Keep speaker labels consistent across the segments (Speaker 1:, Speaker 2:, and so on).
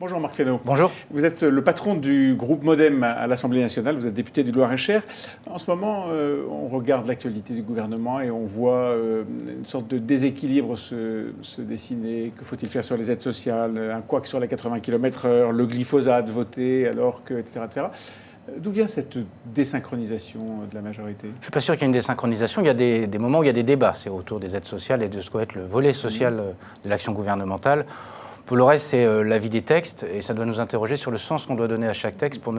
Speaker 1: Bonjour Marc Fesneau.
Speaker 2: Bonjour.
Speaker 1: Vous êtes le patron du groupe Modem à l'Assemblée nationale, vous êtes député du Loir-et-Cher. En ce moment, on regarde l'actualité du gouvernement et on voit une sorte de déséquilibre se dessiner. Que faut-il faire sur les aides sociales, un couac sur les 80 km/h, le glyphosate voté alors que, etc. etc. D'où vient cette désynchronisation de la majorité ?
Speaker 2: Je ne suis pas sûr qu'il y ait une désynchronisation. Il y a des moments où il y a des débats. C'est autour des aides sociales et de ce qu'est le volet social de l'action gouvernementale. Pour le reste, c'est l'avis des textes et ça doit nous interroger sur le sens qu'on doit donner à chaque texte pour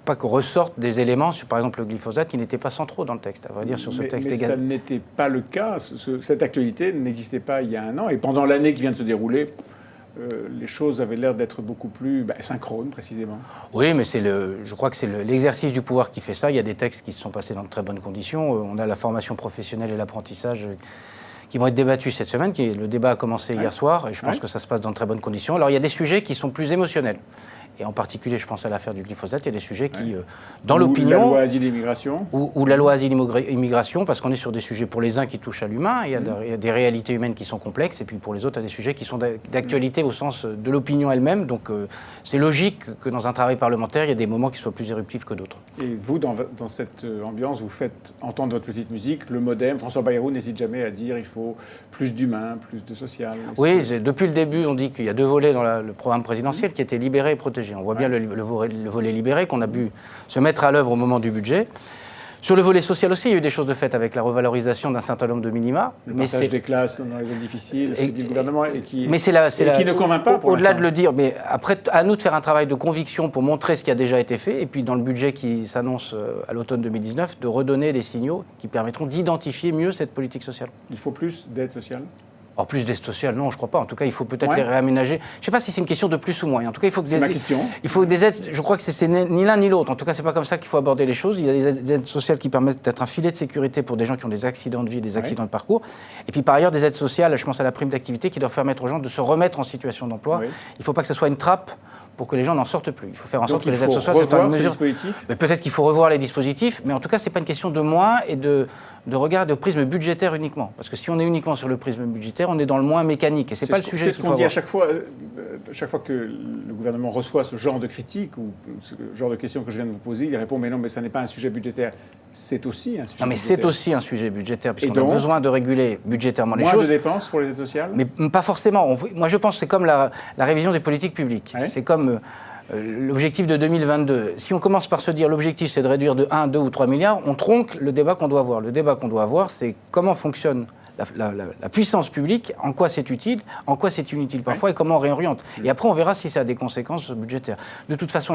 Speaker 2: pas que ressortent des éléments, sur, par exemple le glyphosate, qui n'étaient pas centraux dans le texte, à vrai dire, sur ce texte également.
Speaker 1: Mais ça n'était pas le cas. Cette actualité n'existait pas il y a un an. Et pendant l'année qui vient de se dérouler, les choses avaient l'air d'être beaucoup plus synchrones, précisément.
Speaker 2: Oui, mais je crois que c'est l'exercice du pouvoir qui fait ça. Il y a des textes qui se sont passés dans de très bonnes conditions. On a la formation professionnelle et l'apprentissage qui vont être débattus cette semaine. Le débat a commencé hier soir et je pense que ça se passe dans de très bonnes conditions. Alors il y a des sujets qui sont plus émotionnels. Et en particulier, je pense à l'affaire du glyphosate, il y a des sujets qui, dans l'opinion...
Speaker 1: Ou la loi asile et immigration.
Speaker 2: Ou la loi asile et immigration, parce qu'on est sur des sujets pour les uns qui touchent à l'humain, il y a des réalités humaines qui sont complexes, et puis pour les autres, il y a des sujets qui sont d'actualité au sens de l'opinion elle-même. Donc c'est logique que dans un travail parlementaire, il y ait des moments qui soient plus éruptifs que d'autres.
Speaker 1: Et vous, dans cette ambiance, vous faites entendre votre petite musique, le Modem. François Bayrou n'hésite jamais à dire il faut plus d'humain, plus de social.
Speaker 2: Oui, depuis le début, on dit qu'il y a deux volets dans le programme présidentiel qui étaient libérés et protégés. On voit bien le volet libéré qu'on a pu se mettre à l'œuvre au moment du budget. Sur le volet social aussi, il y a eu des choses de fait avec la revalorisation d'un certain nombre de minima.
Speaker 1: Le partage des classes dans les zones difficiles, ce que dit le gouvernement et qui ne convainc pas pour
Speaker 2: au-delà de le dire, mais après, à nous de faire un travail de conviction pour montrer ce qui a déjà été fait, et puis dans le budget qui s'annonce à l'automne 2019, de redonner des signaux qui permettront d'identifier mieux cette politique sociale.
Speaker 1: Il faut plus d'aide sociale ?
Speaker 2: En plus d'aide sociale, non, je ne crois pas. En tout cas, il faut peut-être les réaménager. Je ne sais pas si c'est une question de plus ou moins. En tout cas, il faut que
Speaker 1: c'est ma question.
Speaker 2: Il faut des aides. Je crois que c'est ni l'un ni l'autre. En tout cas, c'est pas comme ça qu'il faut aborder les choses. Il y a des aides sociales qui permettent d'être un filet de sécurité pour des gens qui ont des accidents de vie, des accidents de parcours. Et puis par ailleurs, des aides sociales, je pense à la prime d'activité, qui doivent permettre aux gens de se remettre en situation d'emploi. Il ne faut pas que ce soit une trappe pour que les gens n'en sortent plus. Il faut faire en sorte que les aides sociales soient une mesure. Peut-être qu'il faut revoir les dispositifs, mais en tout cas, c'est pas une question de moins et de regard de prisme budgétaire uniquement. Parce que si on est uniquement sur le prisme budgétaire, on est dans le moins mécanique. Et c'est pas le sujet qu'il faut avoir.
Speaker 1: C'est ce qu'on dit à chaque fois que le gouvernement reçoit ce genre de critique ou ce genre de questions que je viens de vous poser, il répond mais non, mais ça n'est pas un sujet budgétaire. C'est aussi un sujet budgétaire. Non, mais
Speaker 2: c'est aussi un sujet budgétaire, puisqu'on a besoin de réguler budgétairement les choses.
Speaker 1: Moins de dépenses pour les aides sociales ?
Speaker 2: Mais pas forcément. Moi, je pense que c'est comme la révision des politiques publiques. C'est comme l'objectif de 2022. Si on commence par se dire l'objectif c'est de réduire de 1, 2 ou 3 milliards, on tronque le débat qu'on doit avoir. Le débat qu'on doit avoir, c'est comment fonctionne la puissance publique, en quoi c'est utile, en quoi c'est inutile parfois et comment on réoriente. Et après, on verra si ça a des conséquences budgétaires. De toute façon,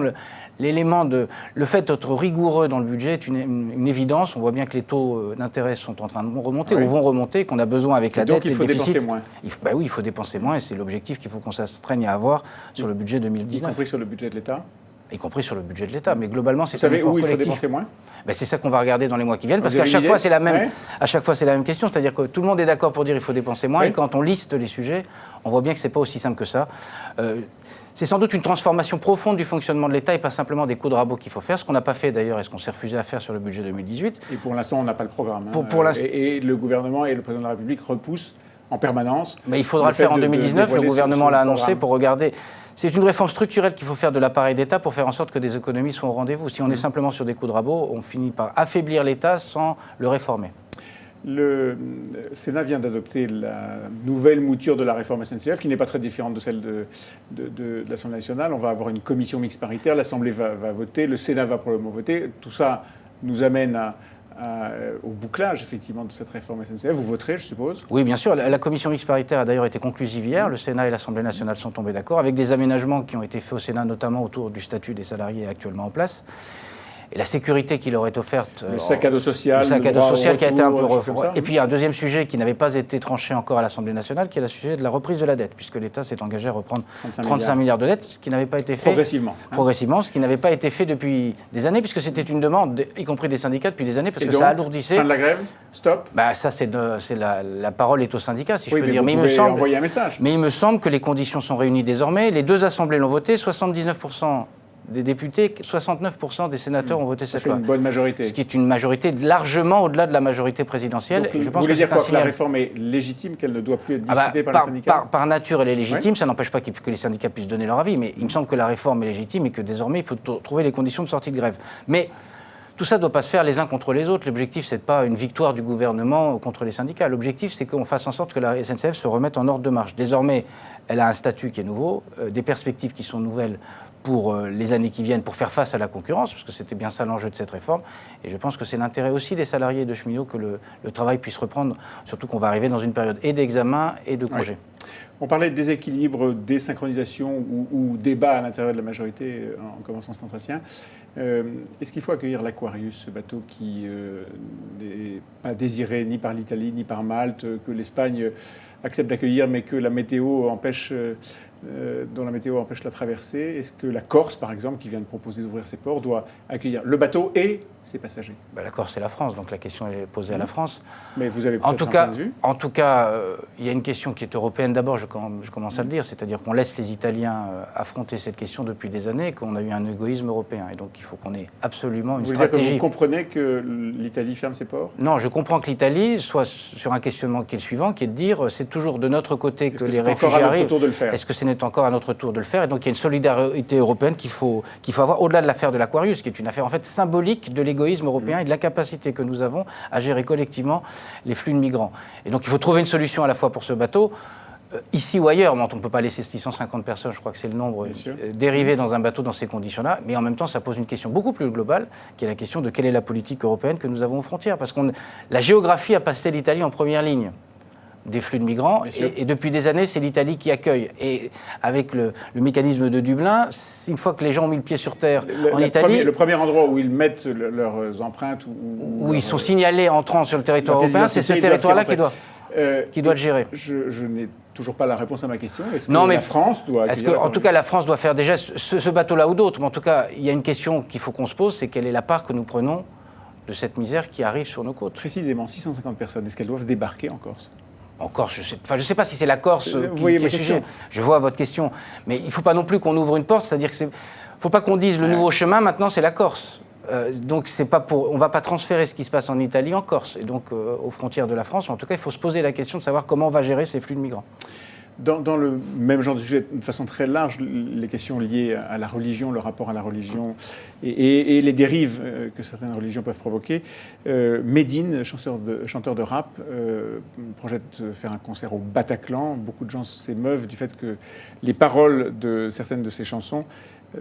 Speaker 2: le fait d'être rigoureux dans le budget est une évidence. On voit bien que les taux d'intérêt sont en train de remonter ou vont remonter, qu'on a besoin avec la dette et le déficit.
Speaker 1: Donc il faut dépenser moins.
Speaker 2: Oui, il faut dépenser moins et c'est l'objectif qu'il faut qu'on s'astreigne à avoir sur le budget 2019.
Speaker 1: Y compris sur le budget de l'État ? Y
Speaker 2: compris sur le budget de l'État. Mais globalement, c'est
Speaker 1: un effort collectif. Vous savez où il faut dépenser moins ?
Speaker 2: C'est ça qu'on va regarder dans les mois qui viennent, parce qu'à chaque fois, c'est la même question. C'est-à-dire que tout le monde est d'accord pour dire qu'il faut dépenser moins, et quand on liste les sujets, on voit bien que ce n'est pas aussi simple que ça. C'est sans doute une transformation profonde du fonctionnement de l'État et pas simplement des coups de rabot qu'il faut faire, ce qu'on n'a pas fait d'ailleurs et ce qu'on s'est refusé à faire sur le budget 2018.
Speaker 1: Et pour l'instant, on n'a pas le programme. Et le gouvernement et le président de la République repoussent en permanence.
Speaker 2: Mais il faudra le faire en 2019, le gouvernement l'a annoncé pour regarder. C'est une réforme structurelle qu'il faut faire de l'appareil d'État pour faire en sorte que des économies soient au rendez-vous. Si on est simplement sur des coups de rabot, on finit par affaiblir l'État sans le réformer.
Speaker 1: Le Sénat vient d'adopter la nouvelle mouture de la réforme SNCF, qui n'est pas très différente de celle de l'Assemblée nationale. On va avoir une commission mixte paritaire, l'Assemblée va voter, le Sénat va probablement voter. Tout ça nous amène au bouclage, effectivement, de cette réforme SNCF. Vous voterez, je suppose ?
Speaker 2: Oui, bien sûr. La commission mixte paritaire a d'ailleurs été conclusive hier. Le Sénat et l'Assemblée nationale sont tombés d'accord, avec des aménagements qui ont été faits au Sénat, notamment autour du statut des salariés actuellement en place. Et la sécurité qui leur est offerte...
Speaker 1: Le sac à dos social.
Speaker 2: Le sac à dos social qui a été un peu refait. Et puis il y a un deuxième sujet qui n'avait pas été tranché encore à l'Assemblée nationale, qui est le sujet de la reprise de la dette, puisque l'État s'est engagé à reprendre 35 milliards de dettes, ce qui n'avait pas été fait... Progressivement, ce qui n'avait pas été fait depuis des années, puisque c'était une demande, y compris des syndicats, depuis des années, parce que ça alourdissait...
Speaker 1: Fin de la grève ? Stop ?
Speaker 2: Ça, la parole est aux syndicats, si je peux dire.
Speaker 1: Mais vous pouvez envoyer un message.
Speaker 2: Mais il me semble que les conditions sont réunies désormais. Les deux assemblées l'ont voté, 79% des députés, 69% des sénateurs ont voté cette loi.
Speaker 1: C'est une bonne majorité.
Speaker 2: Ce qui est une majorité largement au-delà de la majorité présidentielle.
Speaker 1: Donc,
Speaker 2: et je pense
Speaker 1: vous voulez
Speaker 2: que
Speaker 1: dire
Speaker 2: c'est un
Speaker 1: quoi, que la
Speaker 2: signal.
Speaker 1: réforme est légitime, qu'elle ne doit plus être discutée par les syndicats?
Speaker 2: Par nature, elle est légitime. Ça n'empêche pas que les syndicats puissent donner leur avis. Mais il me semble que la réforme est légitime et que désormais, il faut trouver les conditions de sortie de grève. Mais tout ça ne doit pas se faire les uns contre les autres. L'objectif, ce n'est pas une victoire du gouvernement contre les syndicats. L'objectif, c'est qu'on fasse en sorte que la SNCF se remette en ordre de marche. Désormais, elle a un statut qui est nouveau, des perspectives qui sont nouvelles pour les années qui viennent, pour faire face à la concurrence, parce que c'était bien ça l'enjeu de cette réforme. Et je pense que c'est l'intérêt aussi des salariés de cheminots que le travail puisse reprendre, surtout qu'on va arriver dans une période et d'examen et de congé.
Speaker 1: Oui. On parlait de déséquilibre, désynchronisation ou débat à l'intérieur de la majorité en commençant cet entretien. Est-ce qu'il faut accueillir l'Aquarius, ce bateau qui n'est pas désiré ni par l'Italie ni par Malte, que l'Espagne accepte d'accueillir, mais que la météo empêche, dont la météo empêche la traversée? Est-ce que la Corse, par exemple, qui vient de proposer d'ouvrir ses ports, doit accueillir le bateau et ses passagers?
Speaker 2: La Corse, c'est la France, donc la question est posée à la France.
Speaker 1: Mais vous avez
Speaker 2: en
Speaker 1: peut-être un point de vue.
Speaker 2: En tout cas, il y a une question qui est européenne d'abord, je commence à le dire, c'est-à-dire qu'on laisse les Italiens affronter cette question depuis des années et qu'on a eu un égoïsme européen. Et donc il faut qu'on ait absolument une stratégie.
Speaker 1: Vous voulez dire que vous comprenez que l'Italie ferme ses ports?
Speaker 2: Non, je comprends que l'Italie soit sur un questionnement qui est le suivant, qui est de dire c'est toujours de notre côté que les réfugiés arrivent. Est-ce que ce n'est encore à notre tour de le faire? Et donc il y a une solidarité européenne qu'il faut avoir au-delà de l'affaire de l'Aquarius, qui est une affaire en fait symbolique de l'égoïsme européen et de la capacité que nous avons à gérer collectivement les flux de migrants. Et donc il faut trouver une solution à la fois pour ce bateau, ici ou ailleurs. On ne peut pas laisser 650 personnes, je crois que c'est le nombre, dériver dans un bateau dans ces conditions-là. Mais en même temps, ça pose une question beaucoup plus globale, qui est la question de quelle est la politique européenne que nous avons aux frontières. Parce que la géographie a passé l'Italie en première ligne des flux de migrants, et depuis des années, c'est l'Italie qui accueille. Et avec le mécanisme de Dublin, une fois que les gens ont mis le pied sur terre en Italie...
Speaker 1: Le premier endroit où ils mettent leurs empreintes...
Speaker 2: Où ils sont signalés entrant sur le territoire européen, c'est ce territoire-là qui doit le gérer.
Speaker 1: Je n'ai toujours pas la réponse à ma question. Est-ce que
Speaker 2: la
Speaker 1: France doit accueillir...
Speaker 2: En tout cas, la France doit faire déjà ce bateau-là ou d'autres. Mais en tout cas, il y a une question qu'il faut qu'on se pose, c'est quelle est la part que nous prenons de cette misère qui arrive sur nos côtes.
Speaker 1: Précisément, 650 personnes, est-ce qu'elles doivent débarquer en Corse?
Speaker 2: En Corse, je sais pas si c'est la Corse qui est le sujet. Je vois votre question. Mais il ne faut pas non plus qu'on ouvre une porte, c'est-à-dire qu'il ne faut pas qu'on dise le nouveau chemin, maintenant c'est la Corse. Donc on ne va pas transférer ce qui se passe en Italie en Corse, et donc aux frontières de la France. En tout cas, il faut se poser la question de savoir comment on va gérer ces flux de migrants.
Speaker 1: Dans le même genre de sujet, de façon très large, les questions liées à la religion, le rapport à la religion et les dérives que certaines religions peuvent provoquer. Medine, chanteur de rap, projette de faire un concert au Bataclan. Beaucoup de gens s'émeuvent du fait que les paroles de certaines de ses chansons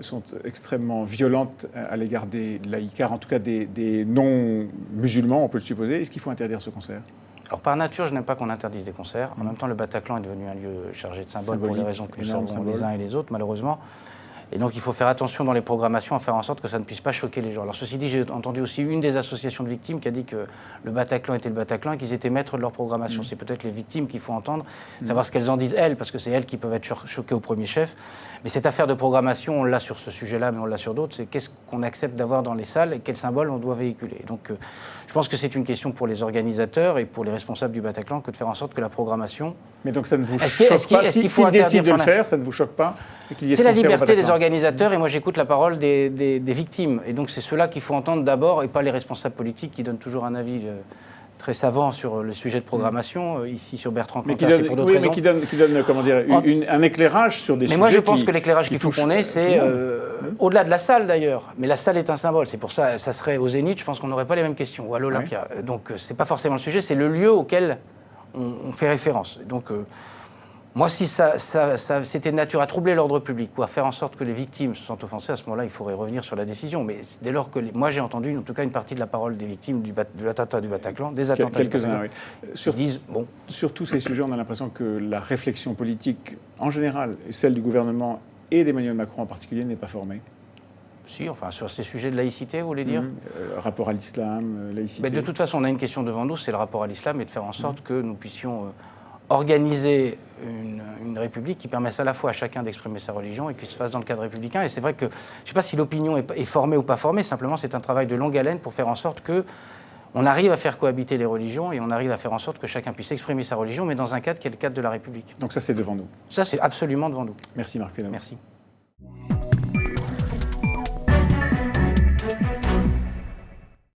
Speaker 1: sont extrêmement violentes à l'égard des laïcards, en tout cas des non-musulmans, on peut le supposer. Est-ce qu'il faut interdire ce concert ?
Speaker 2: Alors, par nature, je n'aime pas qu'on interdise des concerts. En même temps, le Bataclan est devenu un lieu chargé de symboles pour les raisons que nous savons les uns et les autres, malheureusement. Et donc, il faut faire attention dans les programmations à faire en sorte que ça ne puisse pas choquer les gens. Alors, ceci dit, j'ai entendu aussi une des associations de victimes qui a dit que le Bataclan était le Bataclan et qu'ils étaient maîtres de leur programmation. C'est peut-être les victimes qu'il faut entendre, savoir ce qu'elles en disent, elles, parce que c'est elles qui peuvent être choquées au premier chef. Mais cette affaire de programmation, on l'a sur ce sujet-là, mais on l'a sur d'autres, c'est qu'est-ce qu'on accepte d'avoir dans les salles et quels symboles on doit véhiculer. Donc, je pense que c'est une question pour les organisateurs et pour les responsables du Bataclan que de faire en sorte que la programmation...
Speaker 1: Mais donc ça ne vous choque pas, s'ils décident de le faire, ça ne vous choque pas?
Speaker 2: C'est la liberté des organisateurs, et moi j'écoute la parole des victimes. Et donc c'est ceux-là qu'il faut entendre d'abord, et pas les responsables politiques qui donnent toujours un avis très savant sur le sujet de programmation, ici sur Bertrand Cantat, c'est pour d'autres raisons.
Speaker 1: Mais qui donne comment dire, un éclairage sur des sujets.
Speaker 2: Mais moi je pense que l'éclairage qu'il faut qu'on ait, c'est au-delà de la salle d'ailleurs. Mais la salle est un symbole, c'est pour ça, ça serait au Zénith, je pense qu'on n'aurait pas les mêmes questions, ou à l'Olympia. Donc c'est pas forcément le sujet, c'est le lieu auquel on fait référence. Donc moi, si c'était de nature à troubler l'ordre public ou à faire en sorte que les victimes se sentent offensées, à ce moment-là, il faudrait revenir sur la décision. Mais dès lors que... Moi, j'ai entendu, en tout cas, une partie de la parole des victimes de l'attentat du Bataclan, des attentats du Bataclan, qui disent... Bon.
Speaker 1: Sur tous ces sujets, on a l'impression que la réflexion politique, en général, et celle du gouvernement et d'Emmanuel Macron en particulier, n'est pas formée.
Speaker 2: Si, enfin, sur ces sujets de laïcité, vous voulez dire
Speaker 1: rapport à l'islam, laïcité...
Speaker 2: Mais de toute façon, on a une question devant nous, c'est le rapport à l'islam, et de faire en sorte que nous puissions... organiser une république qui permette à la fois à chacun d'exprimer sa religion et qui se fasse dans le cadre républicain. Et c'est vrai que, je ne sais pas si l'opinion est formée ou pas formée, simplement c'est un travail de longue haleine pour faire en sorte qu'on arrive à faire cohabiter les religions et on arrive à faire en sorte que chacun puisse exprimer sa religion, mais dans un cadre qui est le cadre de la République.
Speaker 1: Donc ça, c'est devant nous.
Speaker 2: Ça, c'est absolument devant nous.
Speaker 1: Merci Marc Fesneau.
Speaker 2: Merci.